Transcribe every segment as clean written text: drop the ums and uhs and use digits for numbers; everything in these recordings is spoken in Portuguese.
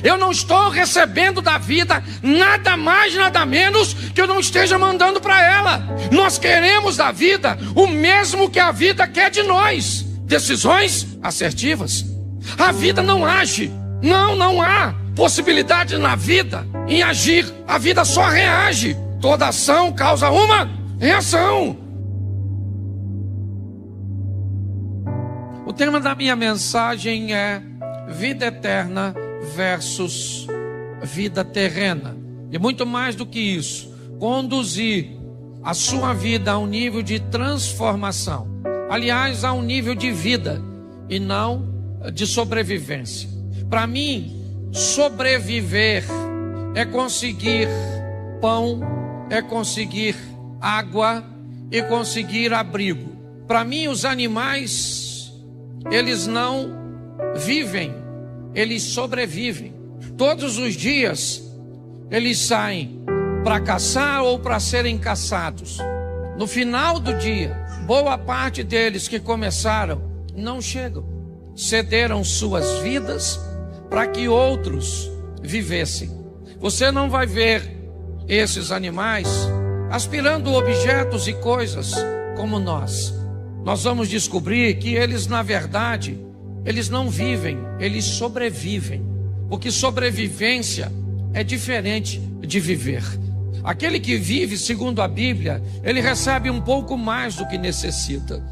Eu não estou recebendo da vida nada mais, nada menos que eu não esteja mandando para ela. Nós queremos da vida o mesmo que a vida quer de nós. Decisões assertivas. A vida não age. Não há possibilidade na vida em agir. A vida só reage. Toda ação causa uma reação. O tema da minha mensagem é vida eterna versus vida terrena. E muito mais do que isso, conduzir a sua vida a um nível de transformação. Aliás, a um nível de vida e não de sobrevivência. Para mim, sobreviver é conseguir pão, é conseguir água e conseguir abrigo. Para mim, os animais, eles não vivem, eles sobrevivem. Todos os dias eles saem para caçar ou para serem caçados. No final do dia, boa parte deles que começaram não chegam. Cederam suas vidas para que outros vivessem. Você não vai ver esses animais aspirando objetos e coisas como nós. Nós vamos descobrir que eles, na verdade, eles não vivem, eles sobrevivem. Porque sobrevivência é diferente de viver. Aquele que vive, segundo a Bíblia, ele recebe um pouco mais do que necessita.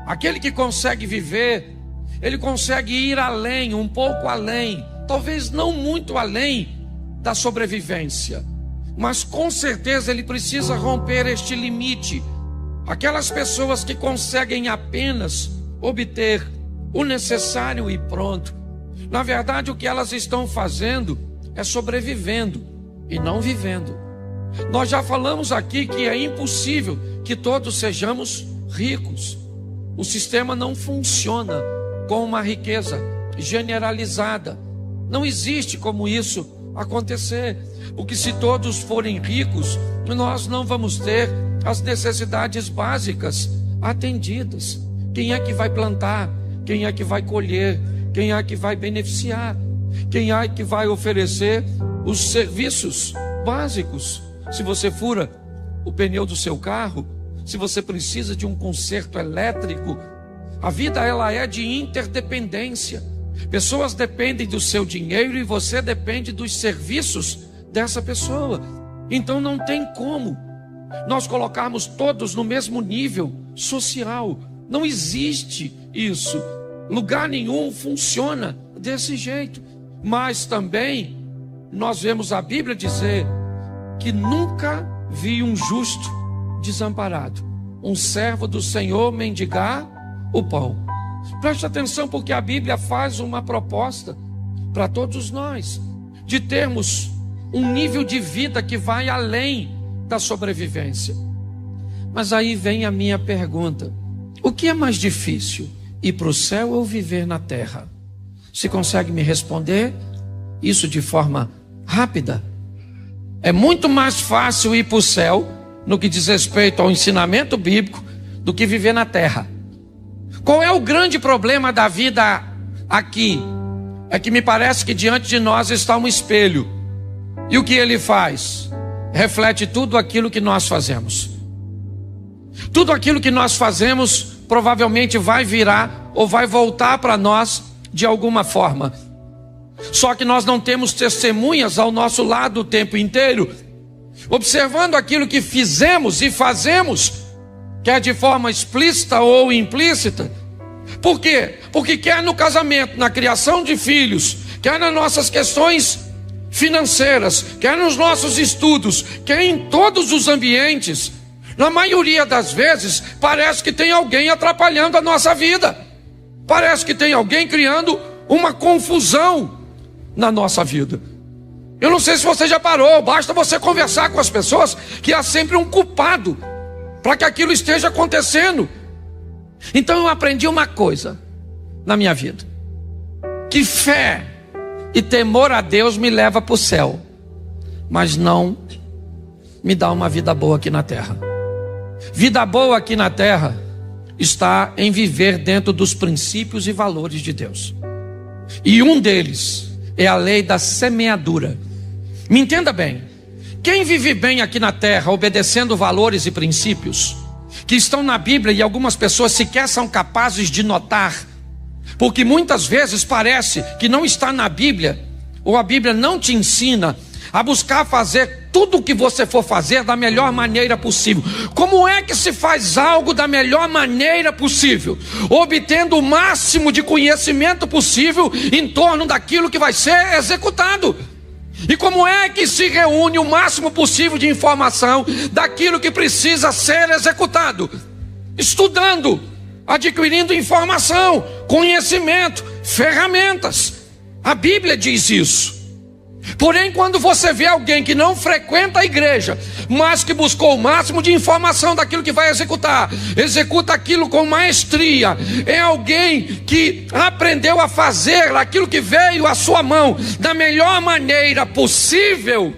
Aquele que consegue viver, ele consegue ir além, um pouco além, talvez não muito além da sobrevivência. Mas com certeza ele precisa romper este limite. Aquelas pessoas que conseguem apenas obter o necessário e pronto. Na verdade, o que elas estão fazendo é sobrevivendo e não vivendo. Nós já falamos aqui que é impossível que todos sejamos ricos. O sistema não funciona com uma riqueza generalizada. Não existe como isso acontecer. Porque se todos forem ricos, nós não vamos ter as necessidades básicas atendidas. Quem é que vai plantar? Quem é que vai colher? Quem é que vai beneficiar? Quem é que vai oferecer os serviços básicos? Se você fura o pneu do seu carro, se você precisa de um conserto elétrico, a vida ela é de interdependência. Pessoas dependem do seu dinheiro e você depende dos serviços dessa pessoa. Então não tem como nós colocarmos todos no mesmo nível social. Não existe isso. Lugar nenhum funciona desse jeito. Mas também nós vemos a Bíblia dizer que nunca vi um justo desamparado, um servo do Senhor mendigar o pão. Preste atenção, porque a Bíblia faz uma proposta para todos nós, de termos um nível de vida que vai além da sobrevivência. Mas aí vem a minha pergunta: o que é mais difícil, ir para o céu ou viver na terra? Se consegue me responder isso de forma rápida? É muito mais fácil ir para o céu, no que diz respeito ao ensinamento bíblico, do que viver na terra. Qual é o grande problema da vida aqui? É que me parece que diante de nós está um espelho. E o que ele faz? Reflete tudo aquilo que nós fazemos. Tudo aquilo que nós fazemos provavelmente vai virar ou vai voltar para nós de alguma forma. Só que nós não temos testemunhas ao nosso lado o tempo inteiro, observando aquilo que fizemos e fazemos, quer de forma explícita ou implícita. Por quê? Porque quer no casamento, na criação de filhos, quer nas nossas questões financeiras, quer nos nossos estudos, quer em todos os ambientes, na maioria das vezes, parece que tem alguém atrapalhando a nossa vida. Parece que tem alguém criando uma confusão na nossa vida. Eu não sei se você já parou, basta você conversar com as pessoas, que há sempre um culpado para que aquilo esteja acontecendo. Então eu aprendi uma coisa na minha vida: que fé e temor a Deus me leva para o céu, mas não me dá uma vida boa aqui na terra. Vida boa aqui na terra está em viver dentro dos princípios e valores de Deus. E um deles é a lei da semeadura. Me entenda bem. Quem vive bem aqui na terra, obedecendo valores e princípios que estão na Bíblia e algumas pessoas sequer são capazes de notar, porque muitas vezes parece que não está na Bíblia, ou a Bíblia não te ensina a buscar fazer tudo o que você for fazer da melhor maneira possível. Como é que se faz algo da melhor maneira possível? Obtendo o máximo de conhecimento possível em torno daquilo que vai ser executado. E como é que se reúne o máximo possível de informação daquilo que precisa ser executado? Estudando, adquirindo informação, conhecimento, ferramentas. A Bíblia diz isso. Porém, quando você vê alguém que não frequenta a igreja, mas que buscou o máximo de informação daquilo que vai executar, executa aquilo com maestria, é alguém que aprendeu a fazer aquilo que veio à sua mão da melhor maneira possível,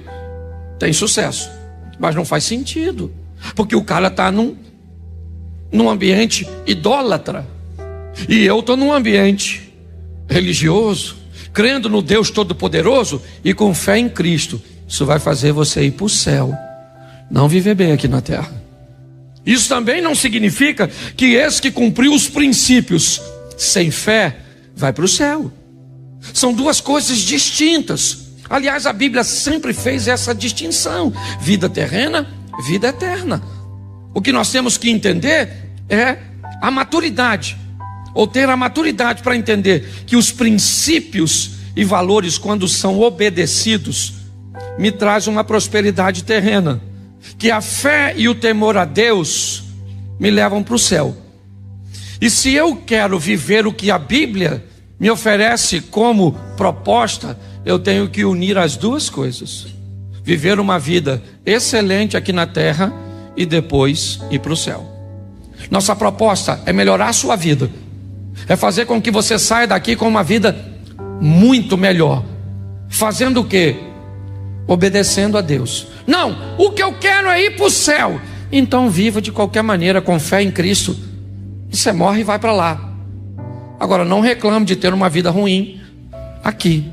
tem sucesso. Mas não faz sentido, porque o cara está num ambiente idólatra, e eu estou num ambiente religioso, crendo no Deus Todo-Poderoso e com fé em Cristo. Isso vai fazer você ir para o céu, não viver bem aqui na terra. Isso também não significa que esse que cumpriu os princípios sem fé vai para o céu. São duas coisas distintas. Aliás, a Bíblia sempre fez essa distinção: vida terrena, vida eterna. O que nós temos que entender é a maturidade, ou ter a maturidade para entender que os princípios e valores, quando são obedecidos, me traz uma prosperidade terrena, que a fé e o temor a Deus me levam para o céu. E se eu quero viver o que a Bíblia me oferece como proposta, eu tenho que unir as duas coisas: viver uma vida excelente aqui na terra e depois ir para o céu. Nossa proposta é melhorar a sua vida, é fazer com que você saia daqui com uma vida muito melhor. Fazendo o quê? Obedecendo a Deus. Não, o que eu quero é ir para o céu. Então viva de qualquer maneira, com fé em Cristo, e você morre e vai para lá. Agora, não reclame de ter uma vida ruim aqui.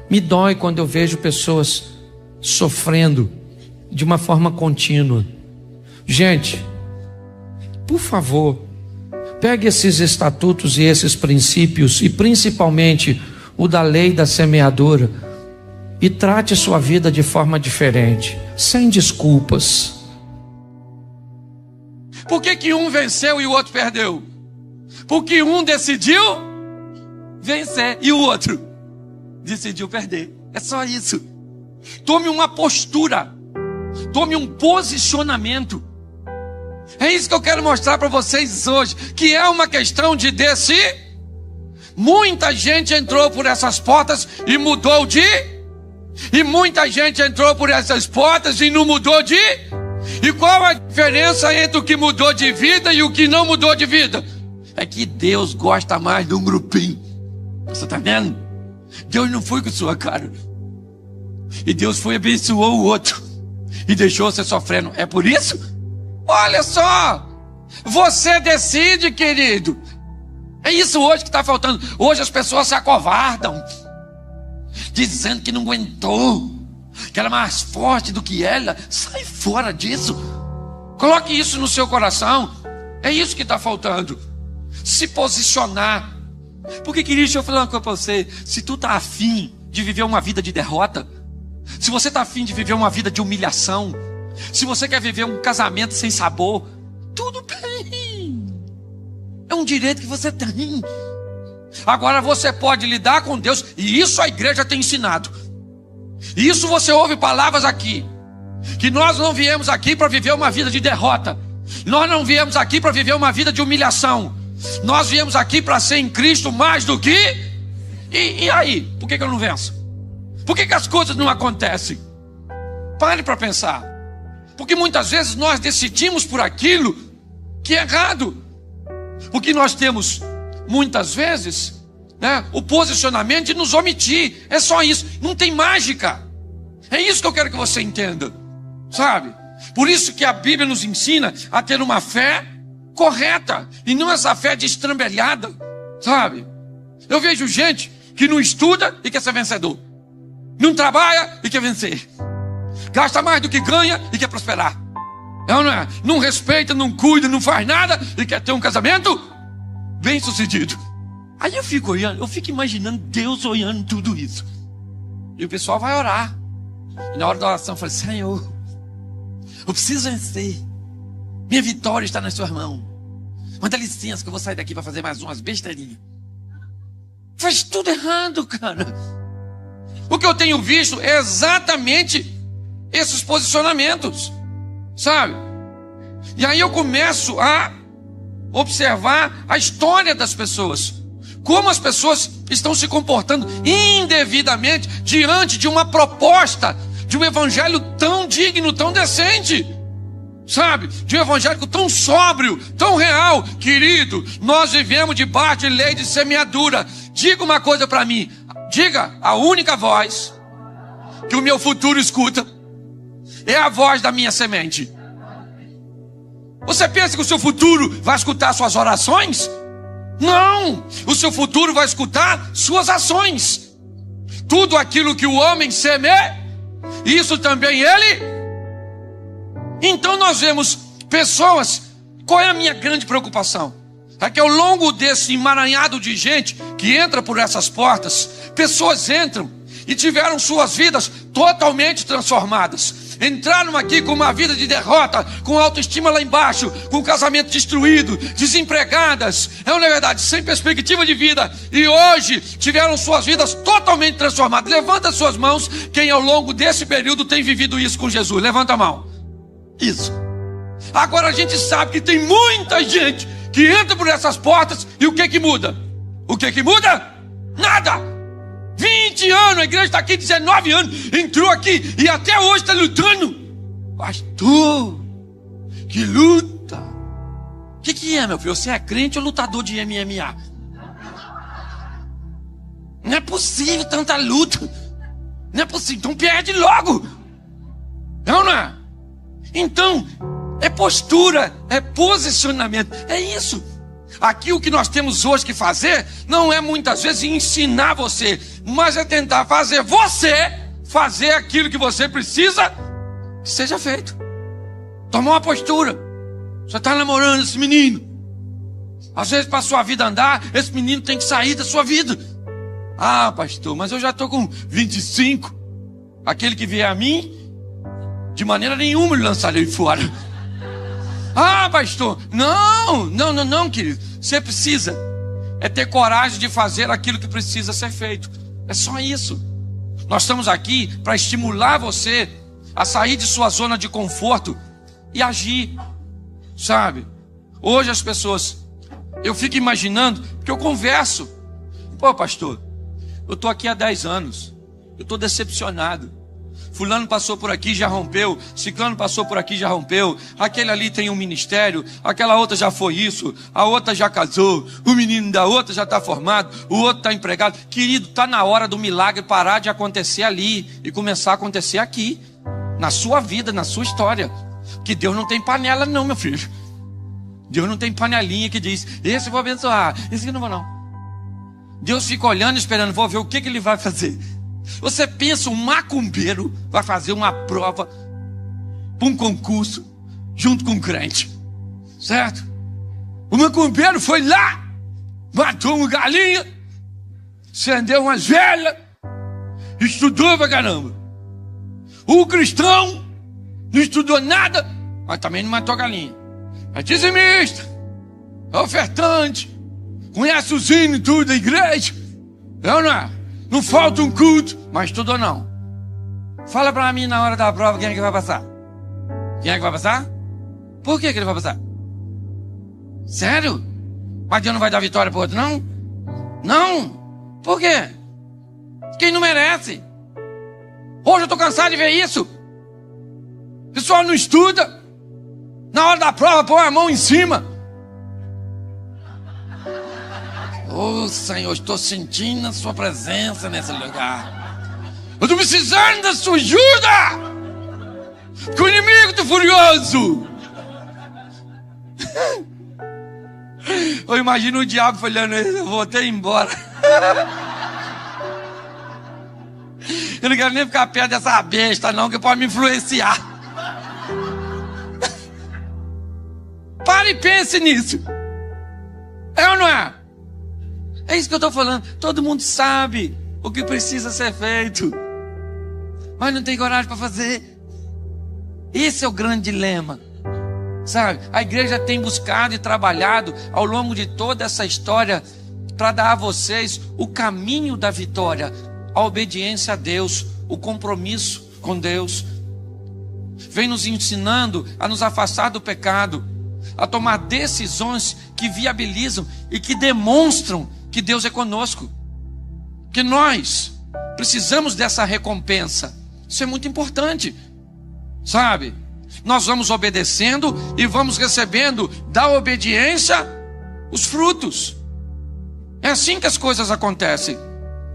Me dói quando eu vejo pessoas sofrendo de uma forma contínua. Gente, por favor, pegue esses estatutos e esses princípios, e principalmente o da lei da semeadura, e trate sua vida de forma diferente, sem desculpas. Por que um venceu e o outro perdeu? Porque um decidiu vencer e o outro decidiu perder. É só isso. Tome uma postura, tome um posicionamento. É isso que eu quero mostrar para vocês hoje, que é uma questão de decidir. Muita gente entrou por essas portas e mudou de... E muita gente entrou por essas portas e não mudou de... E qual a diferença entre o que mudou de vida e o que não mudou de vida? É que Deus gosta mais de um grupinho. Você está vendo? Deus não foi com sua cara. E Deus foi e abençoou o outro e deixou você sofrendo. É por isso? Olha só, você decide, querido. É isso hoje que está faltando. Hoje as pessoas se acovardam, dizendo que não aguentou, que era mais forte do que ela. Sai fora disso. Coloque isso no seu coração. É isso que está faltando. Se posicionar. Porque, querido, deixa eu falar uma coisa para você. Se tu está afim de viver uma vida de derrota, se você está afim de viver uma vida de humilhação, se você quer viver um casamento sem sabor, tudo bem. É um direito que você tem. Agora você pode lidar com Deus, e isso a igreja tem ensinado. E isso você ouve palavras aqui, que nós não viemos aqui para viver uma vida de derrota. Nós não viemos aqui para viver uma vida de humilhação. Nós viemos aqui para ser em Cristo mais do que... E aí? Por que eu não venço? Por que as coisas não acontecem? Pare para pensar. Porque muitas vezes nós decidimos por aquilo que é errado. Porque nós temos, muitas vezes, o posicionamento de nos omitir. É só isso. Não tem mágica. É isso que eu quero que você entenda. Sabe? Por isso que a Bíblia nos ensina a ter uma fé correta. E não essa fé destrambelhada. Sabe? Eu vejo gente que não estuda e quer ser vencedor. Não trabalha e quer vencer. Gasta mais do que ganha e quer prosperar. Não, não é? Não respeita, não cuida, não faz nada e quer ter um casamento bem sucedido. Aí eu fico olhando, eu fico imaginando Deus olhando tudo isso. E o pessoal vai orar. E na hora da oração eu falei: Senhor, eu preciso vencer. Minha vitória está nas suas mãos. Mas dá licença que eu vou sair daqui para fazer mais umas besteirinhas. Faz tudo errado, cara. O que eu tenho visto é exatamente esses posicionamentos, sabe? E aí eu começo a observar a história das pessoas. Como as pessoas estão se comportando indevidamente diante de uma proposta de um evangelho tão digno, tão decente, sabe? De um evangelho tão sóbrio, tão real. Querido, nós vivemos debaixo de lei de semeadura. Diga uma coisa para mim. Diga: a única voz que o meu futuro escuta é a voz da minha semente. Você pensa que o seu futuro vai escutar suas orações? Não, o seu futuro vai escutar suas ações. Tudo aquilo que o homem semeia, isso também ele. Então nós vemos pessoas. Qual é a minha grande preocupação? É que ao longo desse emaranhado de gente que entra por essas portas, pessoas entram e tiveram suas vidas totalmente transformadas. Entraram aqui com uma vida de derrota, com autoestima lá embaixo, com casamento destruído, desempregadas, não é verdade, sem perspectiva de vida. E hoje tiveram suas vidas totalmente transformadas. Levanta suas mãos quem ao longo desse período tem vivido isso com Jesus. Levanta a mão. Isso. Agora a gente sabe que tem muita gente que entra por essas portas e o que que muda? O que que muda? Nada. 20 anos, a igreja está aqui, 19 anos, entrou aqui e até hoje está lutando. Pastor, que luta. O que é, meu filho? Você é crente ou lutador de MMA? Não é possível tanta luta. Não é possível, então perde logo. Não é? Então, é postura, é posicionamento, é isso. Aqui o que nós temos hoje que fazer não é muitas vezes ensinar você, mas é tentar fazer você fazer aquilo que você precisa que seja feito. Tomar uma postura. Você está namorando esse menino. Às vezes para a sua vida andar, esse menino tem que sair da sua vida. Ah, pastor, mas eu já estou com 25. Aquele que vier a mim, de maneira nenhuma lhe lançarei fora. Ah, pastor, não, querido. Você precisa ter coragem de fazer aquilo que precisa ser feito. É só isso. Nós estamos aqui para estimular você a sair de sua zona de conforto e agir, sabe? Hoje as pessoas, eu fico imaginando, porque eu converso. Pô, pastor, eu estou aqui há 10 anos, eu estou decepcionado. Fulano passou por aqui, já rompeu. Ciclano passou por aqui, já rompeu. Aquele ali tem um ministério. Aquela outra já foi isso. A outra já casou. O menino da outra já está formado. O outro está empregado. Querido, está na hora do milagre parar de acontecer ali e começar a acontecer aqui. Na sua vida, na sua história. Que Deus não tem panela não, meu filho. Deus não tem panelinha que diz: esse eu vou abençoar, esse aqui não vou não. Deus fica olhando e esperando. Vou ver o que ele vai fazer. Você pensa, um macumbeiro vai fazer uma prova para um concurso junto com um crente, certo? O macumbeiro foi lá, matou uma galinha, acendeu umas velhas, estudou pra caramba. O cristão não estudou nada, mas também não matou a galinha. É dizimista, é ofertante, conhece os hinos e tudo da igreja, não é? Não falta um culto, mas estudou não. Fala para mim na hora da prova quem é que vai passar. Quem é que vai passar? Por que ele vai passar? Sério? Mas Deus não vai dar vitória para outro não? Não. Por quê? Quem não merece. Hoje eu estou cansado de ver isso. O pessoal não estuda. Na hora da prova põe a mão em cima. Oh, Senhor, estou sentindo a sua presença nesse lugar. Eu estou precisando da sua ajuda. Porque o inimigo está furioso. Eu imagino o diabo falando: eu vou até embora. Eu não quero nem ficar perto dessa besta, não, que pode me influenciar. Pare e pense nisso. É ou não é? É isso que eu estou falando. Todo mundo sabe o que precisa ser feito, mas não tem coragem para fazer. Esse é o grande dilema. Sabe? A igreja tem buscado e trabalhado ao longo de toda essa história para dar a vocês o caminho da vitória, a obediência a Deus, o compromisso com Deus. Vem nos ensinando a nos afastar do pecado, a tomar decisões que viabilizam e que demonstram que Deus é conosco, que nós precisamos dessa recompensa. Isso é muito importante, sabe? Nós vamos obedecendo e vamos recebendo da obediência os frutos. É assim que as coisas acontecem,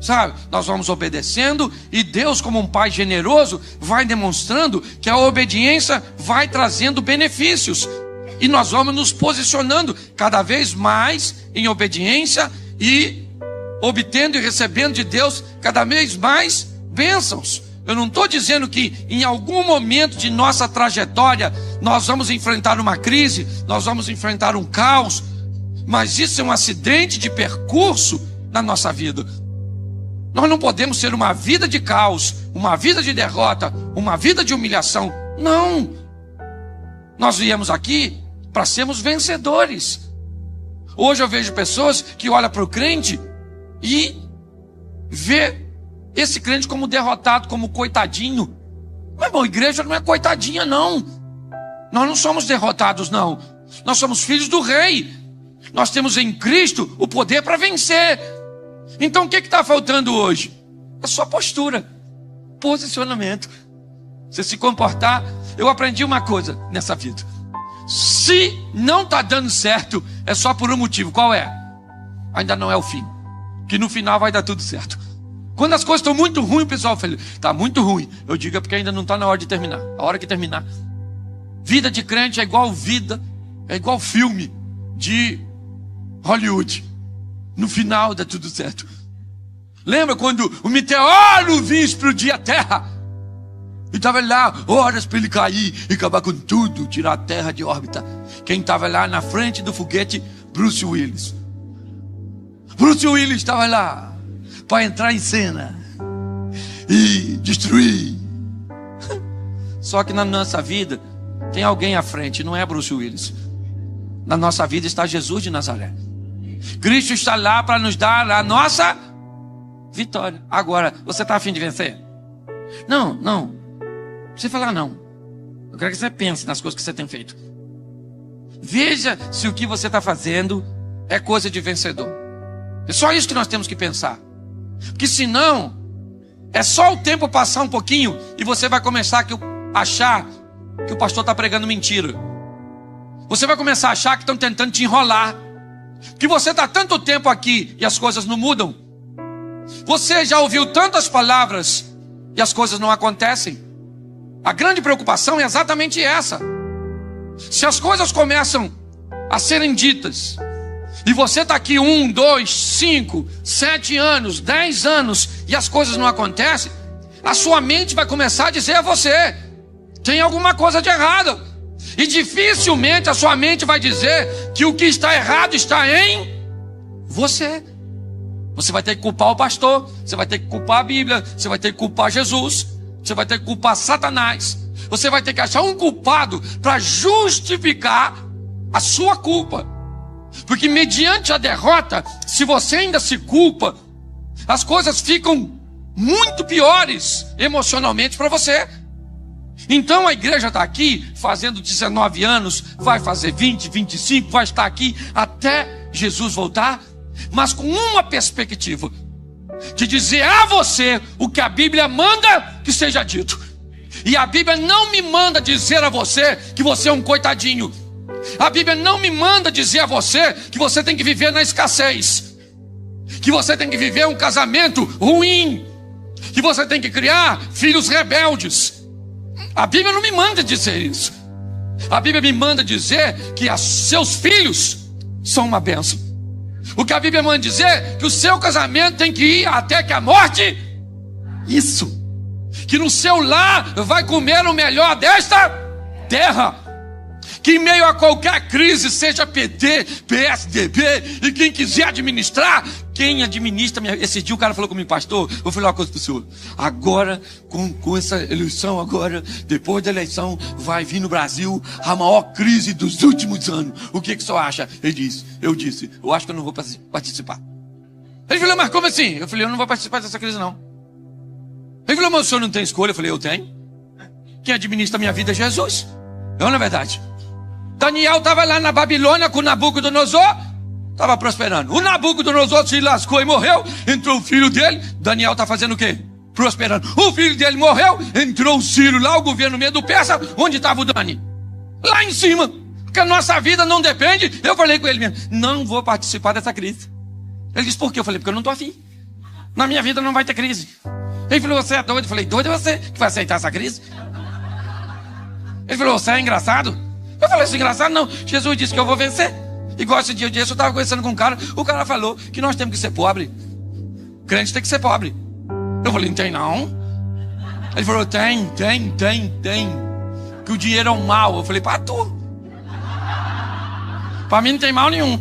sabe? Nós vamos obedecendo e Deus, como um Pai generoso, vai demonstrando que a obediência vai trazendo benefícios. E nós vamos nos posicionando cada vez mais em obediência e obtendo e recebendo de Deus cada vez mais bênçãos. Eu não estou dizendo que em algum momento de nossa trajetória nós vamos enfrentar uma crise, nós vamos enfrentar um caos, mas isso é um acidente de percurso na nossa vida. Nós não podemos ser uma vida de caos, uma vida de derrota, uma vida de humilhação. Não! Nós viemos aqui para sermos vencedores. Hoje eu vejo pessoas que olham para o crente e vê esse crente como derrotado, como coitadinho. Mas, bom, a igreja não é coitadinha, não. Nós não somos derrotados, não. Nós somos filhos do rei. Nós temos em Cristo o poder para vencer. Então o que está faltando hoje? É só postura, posicionamento. Você se comportar. Eu aprendi uma coisa nessa vida: se não está dando certo, é só por um motivo. Qual é? Ainda não é o fim. Que no final vai dar tudo certo. Quando as coisas estão muito ruins, o pessoal fala: está muito ruim. Eu digo: é porque ainda não está na hora de terminar. A hora que terminar. Vida de crente é igual vida, é igual filme de Hollywood. No final dá tudo certo. Lembra quando o meteoro vinha explodir a terra? E estava lá horas para ele cair e acabar com tudo, tirar a terra de órbita. Quem estava lá na frente do foguete? Bruce Willis. Bruce Willis estava lá para entrar em cena e destruir. Só que na nossa vida tem alguém à frente, não é Bruce Willis. Na nossa vida está Jesus de Nazaré. Cristo está lá para nos dar a nossa vitória. Agora, você está a fim de vencer? Não. Você falar não. Eu quero que você pense nas coisas que você tem feito. Veja se o que você está fazendo é coisa de vencedor. É só isso que nós temos que pensar. Porque senão, é só o tempo passar um pouquinho e você vai começar a achar que o pastor está pregando mentira. Você vai começar a achar que estão tentando te enrolar. Que você está tanto tempo aqui e as coisas não mudam. Você já ouviu tantas palavras e as coisas não acontecem. A grande preocupação é exatamente essa. Se as coisas começam a serem ditas e você está aqui 1, 2, 5, 7 anos, 10 anos e as coisas não acontecem, a sua mente vai começar a dizer a você: tem alguma coisa de errado. E dificilmente a sua mente vai dizer que o que está errado está em você. Você vai ter que culpar o pastor, você vai ter que culpar a Bíblia, você vai ter que culpar Jesus, você vai ter que culpar Satanás. Você vai ter que achar um culpado para justificar a sua culpa. Porque mediante a derrota, se você ainda se culpa, as coisas ficam muito piores emocionalmente para você. Então a igreja está aqui fazendo 19 anos, vai fazer 20, 25, vai estar aqui até Jesus voltar, mas com uma perspectiva de dizer a você o que a Bíblia manda que seja dito. E a Bíblia não me manda dizer a você que você é um coitadinho. A Bíblia não me manda dizer a você que você tem que viver na escassez, que você tem que viver um casamento ruim, que você tem que criar filhos rebeldes. A Bíblia não me manda dizer isso. A Bíblia me manda dizer que seus filhos são uma bênção. O que a Bíblia manda dizer é que o seu casamento tem que ir até que a morte. Isso. que no seu lar vai comer o melhor desta terra, que em meio a qualquer crise, seja PT, PSDB, e quem quiser administrar, quem administra, esse dia o cara falou comigo, pastor, eu vou falar uma coisa para o senhor, agora, com essa eleição agora, depois da eleição, vai vir no Brasil a maior crise dos últimos anos, o que o senhor acha? Eu disse, eu acho que eu não vou participar. Ele falou, mas como assim? Eu falei, eu não vou participar dessa crise não. Ele falou, mas o senhor não tem escolha? Eu falei, eu tenho. Quem administra a minha vida é Jesus. Não é verdade? Daniel estava lá na Babilônia com Nabucodonosor, estava prosperando. O Nabucodonosor se lascou e morreu, entrou o filho dele, Daniel está fazendo o quê? Prosperando. O filho dele morreu, entrou o Ciro lá, o governo medo persa, onde estava o Dani? Lá em cima, porque a nossa vida não depende. Eu falei com ele mesmo, não vou participar dessa crise. Ele disse, por quê? Eu falei, porque eu não estou afim. Na minha vida não vai ter crise. Ele falou, você é doido? Eu falei, doido é você que vai aceitar essa crise? Ele falou, você é engraçado? Eu falei, isso é engraçado? Não, Jesus disse que eu vou vencer. Igual esse dia eu estava conversando com um cara, o cara falou que nós temos que ser pobre. Crente tem que ser pobre. Eu falei, não tem não. Ele falou, tem. Que o dinheiro é um mal. Eu falei, para tu. Para mim não tem mal nenhum.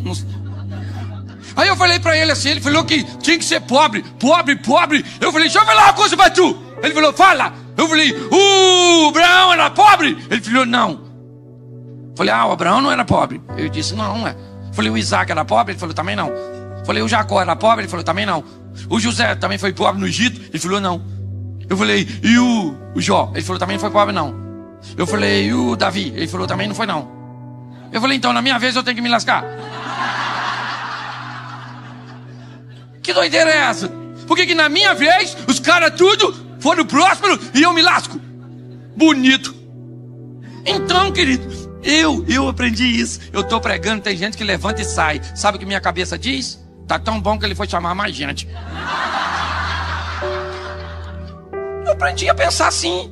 Aí eu falei para ele assim, ele falou que tinha que ser pobre. Eu falei, deixa eu falar uma coisa para tu. Ele falou, fala. Eu falei, o Abraão era pobre? Ele falou, não. Eu falei, o Abraão não era pobre. Eu disse, não, é. Eu falei, o Isaac era pobre? Ele falou, também não. Eu falei, o Jacó era pobre? Ele falou, também não. O José também foi pobre no Egito? Ele falou, não. Eu falei, e o Jó? Ele falou, também não foi pobre, não. Eu falei, e o Davi? Ele falou, também não foi, não. Eu falei, então, na minha vez eu tenho que me lascar. Que doideira é essa? Por que na minha vez os caras tudo foram prósperos e eu me lasco? Bonito. Então, querido, eu aprendi isso. Eu estou pregando, tem gente que levanta e sai. Sabe o que minha cabeça diz? Tá tão bom que ele foi chamar mais gente. Eu aprendi a pensar assim.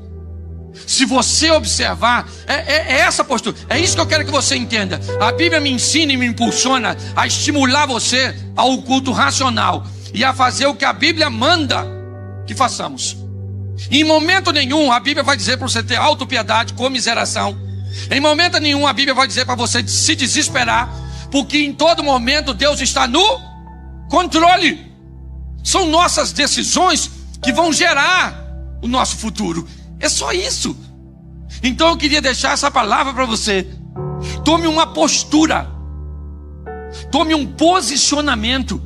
Se você observar, é essa postura. É isso que eu quero que você entenda. A Bíblia me ensina e me impulsiona a estimular você ao culto racional e a fazer o que a Bíblia manda que façamos. Em momento nenhum a Bíblia vai dizer para você ter autopiedade, comiseração. Em momento nenhum a Bíblia vai dizer para você se desesperar, porque em todo momento Deus está no controle. São nossas decisões que vão gerar o nosso futuro. É só isso. Então eu queria deixar essa palavra para você. Tome uma postura. Tome um posicionamento.